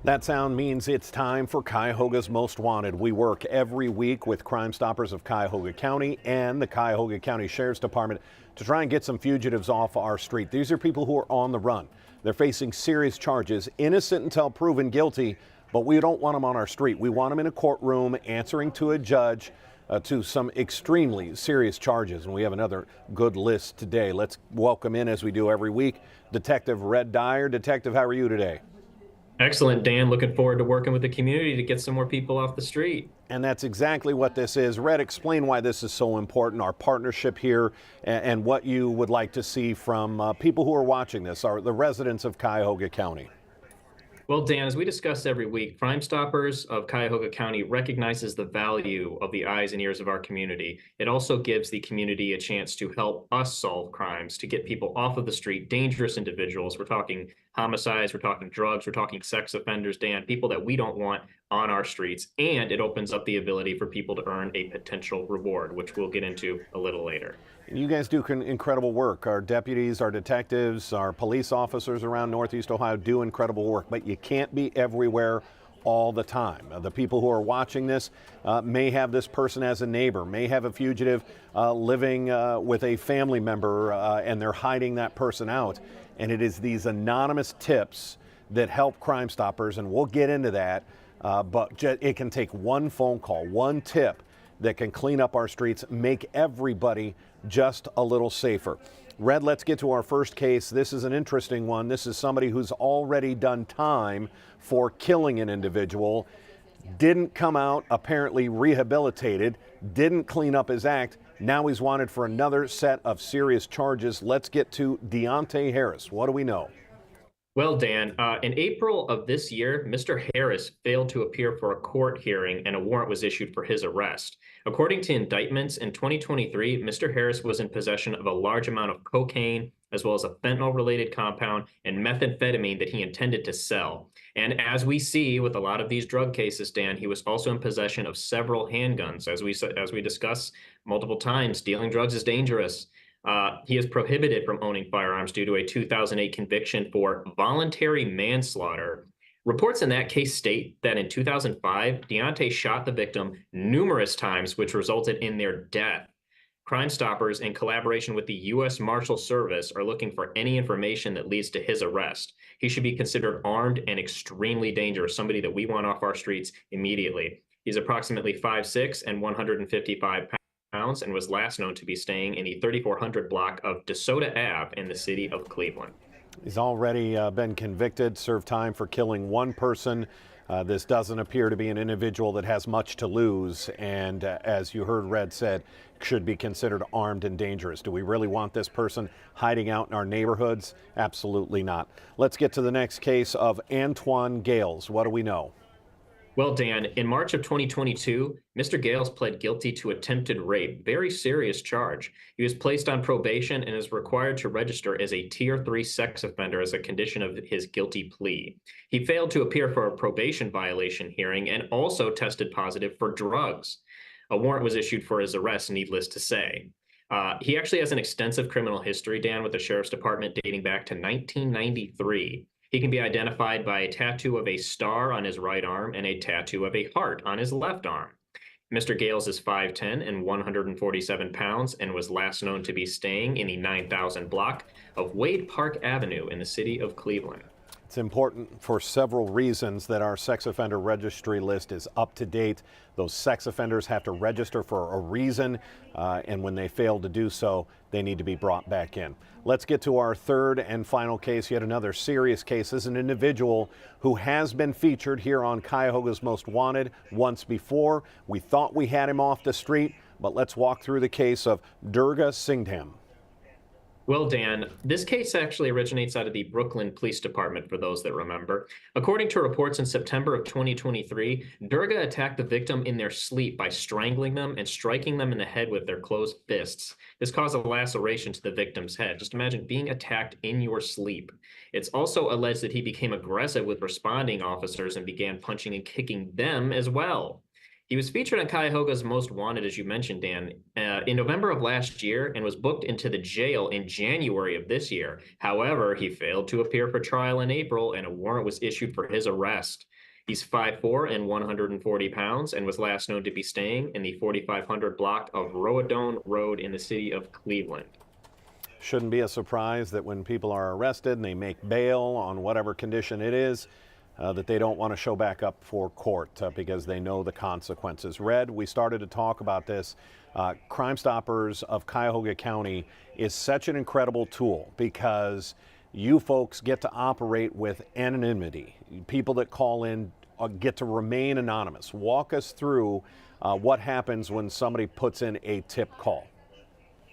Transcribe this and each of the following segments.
That sound means it's time for Cuyahoga's Most Wanted. We work every week with Crime Stoppers of Cuyahoga County and the Cuyahoga County Sheriff's Department to try and get some fugitives off our street. These are people who are on the run. They're facing serious charges, innocent until proven guilty, but we don't want them on our street. We want them in a courtroom answering to a judge to some extremely serious charges. And we have another good list today. Let's welcome in, as we do every week, Detective Red Dyer. Detective, how are you today? Excellent, Dan. Looking forward to working with the community to get some more people off the street. And that's exactly what this is. Red, explain why this is so important, our partnership here, and what you would like to see from people who are watching this, are the residents of Cuyahoga County. Well, Dan, as we discuss every week, Crime Stoppers of Cuyahoga County recognizes the value of the eyes and ears of our community. It also gives the community a chance to help us solve crimes, to get people off of the street, dangerous individuals. We're talking homicides, we're talking drugs, we're talking sex offenders, Dan, people that we don't want on our streets. And it opens up the ability for people to earn a potential reward, which we'll get into a little later. You guys do incredible work. Our deputies, our detectives, our police officers around Northeast Ohio do incredible work, but you can't be everywhere all the time. The people who are watching this may have this person as a neighbor, may have a fugitive living with a family member, and they're hiding that person out. And it is these anonymous tips that help Crime Stoppers, and we'll get into that, but it can take one phone call, one tip that can clean up our streets, make everybody just a little safer. Red, let's get to our first case. This is an interesting one. This is somebody who's already done time for killing an individual, didn't come out, apparently rehabilitated, didn't clean up his act. Now he's wanted for another set of serious charges. Let's get to Deontay Harris. What do we know? Well, Dan, in April of this year, Mr. Harris failed to appear for a court hearing and a warrant was issued for his arrest. According to indictments, in 2023, Mr. Harris was in possession of a large amount of cocaine, as well as a fentanyl-related compound and methamphetamine that he intended to sell. And as we see with a lot of these drug cases, Dan, he was also in possession of several handguns. As we discuss multiple times, dealing drugs is dangerous. He is prohibited from owning firearms due to a 2008 conviction for voluntary manslaughter. Reports in that case state that in 2005, Deontay shot the victim numerous times, which resulted in their death. Crime Stoppers, in collaboration with the U.S. Marshal Service, are looking for any information that leads to his arrest. He should be considered armed and extremely dangerous, somebody that we want off our streets immediately. He's approximately 5'6" and 155 pounds and was last known to be staying in the 3400 block of DeSoto Ave in the city of Cleveland. He's already been convicted, served time for killing one person. This doesn't appear to be an individual that has much to lose, and as you heard Red said, should be considered armed and dangerous. Do we really want this person hiding out in our neighborhoods? Absolutely not. Let's get to the next case of Antoine Gailes. What do we know? Well, Dan, in March of 2022, Mr. Gailes pled guilty to attempted rape, very serious charge. He was placed on probation and is required to register as a Tier 3 sex offender as a condition of his guilty plea. He failed to appear for a probation violation hearing and also tested positive for drugs. A warrant was issued for his arrest, needless to say. He actually has an extensive criminal history, Dan, with the Sheriff's Department dating back to 1993. He can be identified by a tattoo of a star on his right arm and a tattoo of a heart on his left arm. Mr. Gailes is 5'10" and 147 pounds and was last known to be staying in the 9000 block of Wade Park Avenue in the city of Cleveland. It's important for several reasons that our sex offender registry list is up to date. Those sex offenders have to register for a reason, and when they fail to do so, they need to be brought back in. Let's get to our third and final case, yet another serious case. This is an individual who has been featured here on Cuyahoga's Most Wanted once before. We thought we had him off the street, but let's walk through the case of Durga Singam. Well, Dan, this case actually originates out of the Brooklyn Police Department, for those that remember. According to reports in September of 2023, Durga attacked the victim in their sleep by strangling them and striking them in the head with their closed fists. This caused a laceration to the victim's head. Just imagine being attacked in your sleep. It's also alleged that he became aggressive with responding officers and began punching and kicking them as well. He was featured on Cuyahoga's Most Wanted, as you mentioned, Dan, in November of last year and was booked into the jail in January of this year. However, he failed to appear for trial in April, and a warrant was issued for his arrest. He's 5'4" and 140 pounds and was last known to be staying in the 4500 block of Roadone Road in the city of Cleveland. Shouldn't be a surprise that when people are arrested and they make bail on whatever condition it is, that they don't want to show back up for court because they know the consequences. Red, we started to talk about this. Crime Stoppers of Cuyahoga County is such an incredible tool because you folks get to operate with anonymity. People that call in get to remain anonymous. Walk us through what happens when somebody puts in a tip call.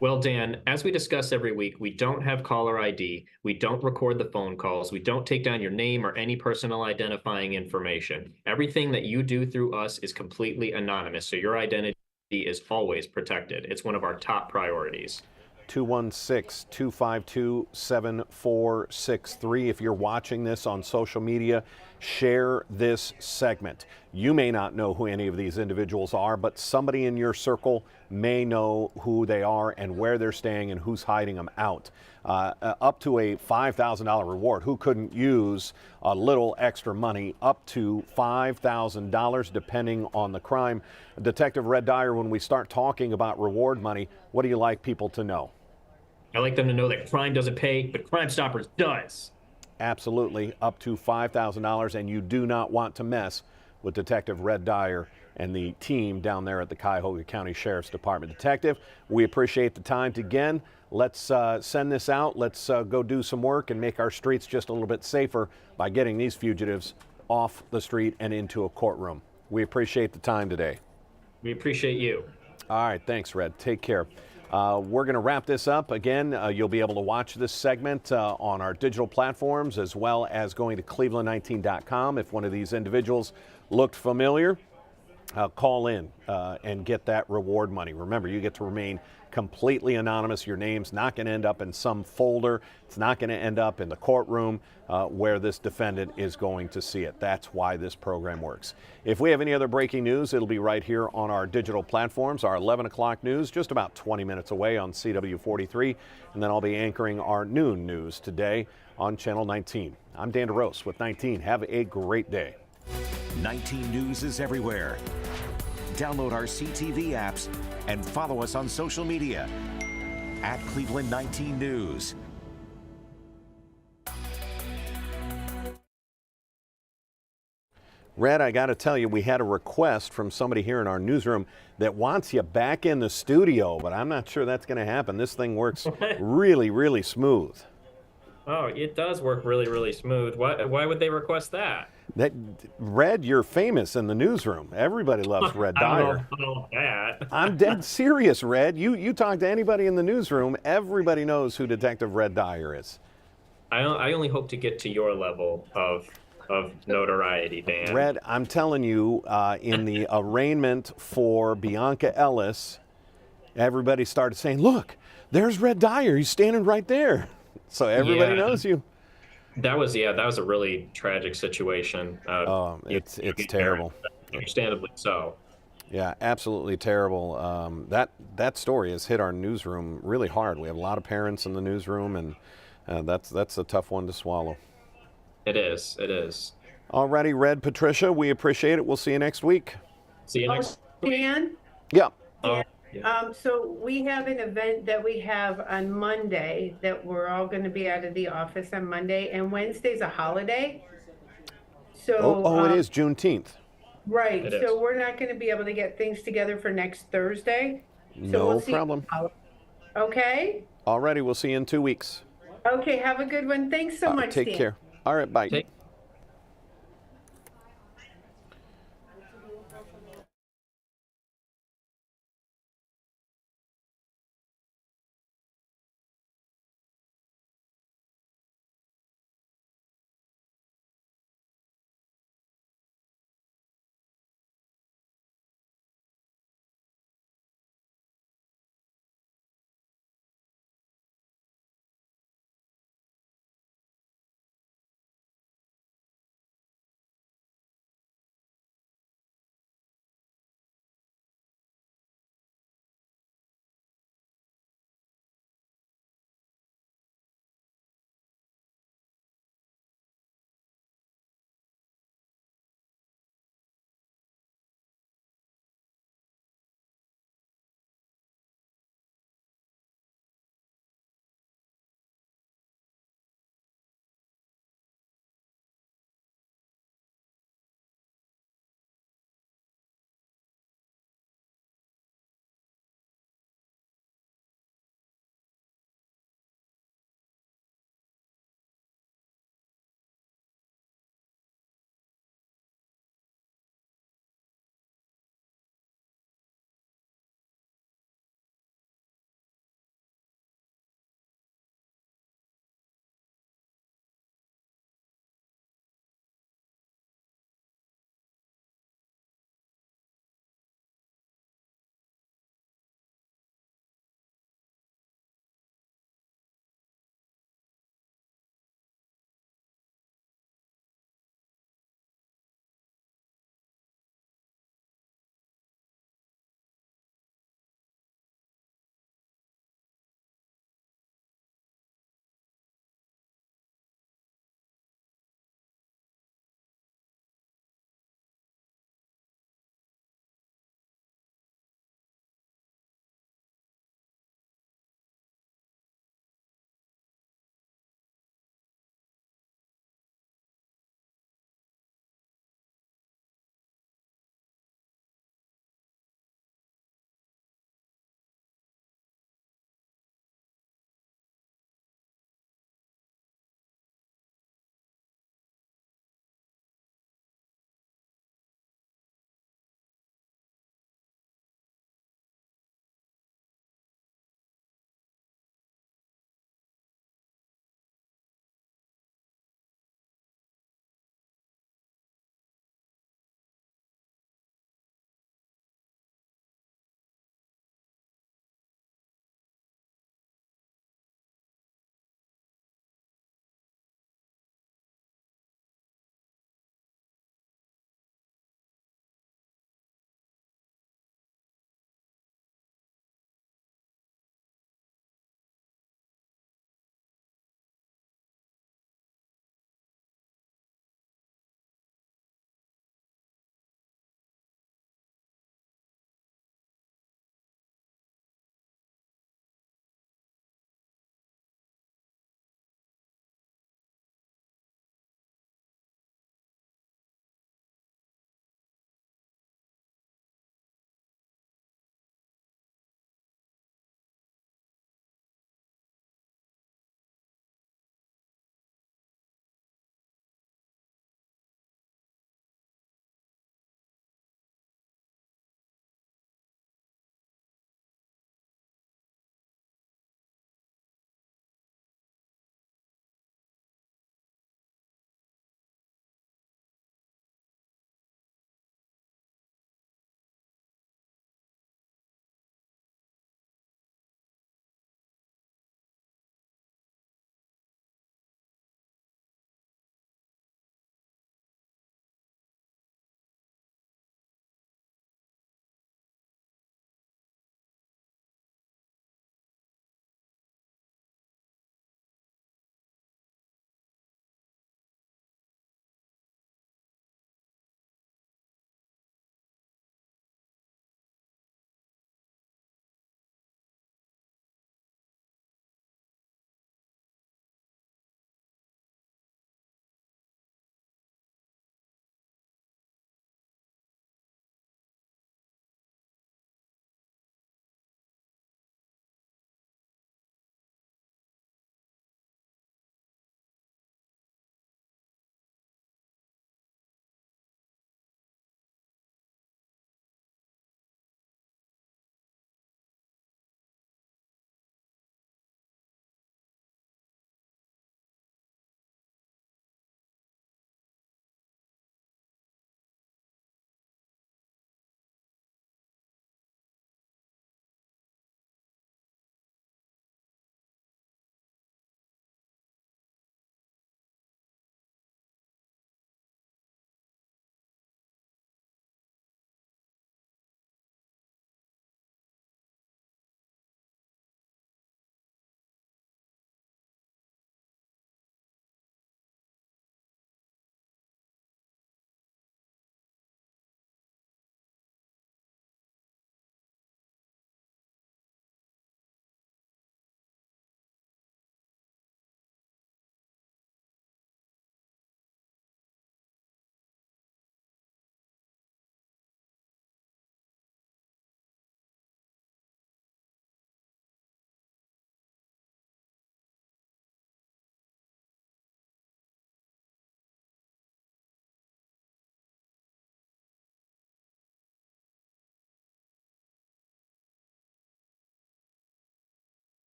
Well, Dan, as we discuss every week, we don't have caller ID. We don't record the phone calls. We don't take down your name or any personal identifying information. Everything that you do through us is completely anonymous, so your identity is always protected. It's one of our top priorities. 216-252-7463. If you're watching this on social media, share this segment. You may not know who any of these individuals are, but somebody in your circle may know who they are and where they're staying and who's hiding them out. Up to a $5,000 reward. Who couldn't use a little extra money? Up to $5,000 depending on the crime. Detective Red Dyer, when we start talking about reward money, what do you like people to know? I like them to know that crime doesn't pay, but Crime Stoppers does. Absolutely, up to $5,000, and you do not want to mess with Detective Red Dyer and the team down there at the Cuyahoga County Sheriff's Department. Detective, we appreciate the time again. Let's send this out. Let's go do some work and make our streets just a little bit safer by getting these fugitives off the street and into a courtroom. We appreciate the time today. We appreciate you. All right, thanks, Red. Take care. We're going to wrap this up. Again, you'll be able to watch this segment on our digital platforms as well as going to cleveland19.com. If one of these individuals looked familiar, call in and get that reward money. Remember, you get to remain completely anonymous. Your name's not going to end up in some folder. It's not going to end up in the courtroom where this defendant is going to see it. That's why this program works. If we have any other breaking news, it'll be right here on our digital platforms. Our 11 o'clock news, just about 20 minutes away on CW43. And then I'll be anchoring our noon news today on Channel 19. I'm Dan DeRose with 19. Have a great day. 19 News is everywhere. Download our CTV apps and follow us on social media at Cleveland 19 News. Red, I got to tell you, we had a request from somebody here in our newsroom that wants you back in the studio, but I'm not sure that's going to happen. This thing works really, really smooth. Oh, it does work really, really smooth. Why would they request that? Red, you're famous in the newsroom. Everybody loves Red Dyer. I don't know that. I'm dead serious, Red. You talk to anybody in the newsroom, everybody knows who Detective Red Dyer is. I only hope to get to your level of notoriety, Dan. Red, I'm telling you, in the arraignment for Bianca Ellis, everybody started saying, "Look, there's Red Dyer. He's standing right there." So everybody knows you. That was a really tragic situation. It's terrible. Understandably so. Yeah, absolutely terrible. That story has hit our newsroom really hard. We have a lot of parents in the newsroom, and that's a tough one to swallow. It is. It is. All righty, Red, Patricia, we appreciate it. We'll see you next week. See you next week. Dan? Yeah. So we have an event that we have on Monday that we're all going to be out of the office on Monday, and Wednesday's a holiday. So it is Juneteenth. Right. It So is. we're not going to be able to get things together for next Thursday. So No we'll see. problem. Okay. All righty, we'll see you in 2 weeks. Okay. Have a good one. Thanks so much, Take Dan. care. All right, bye.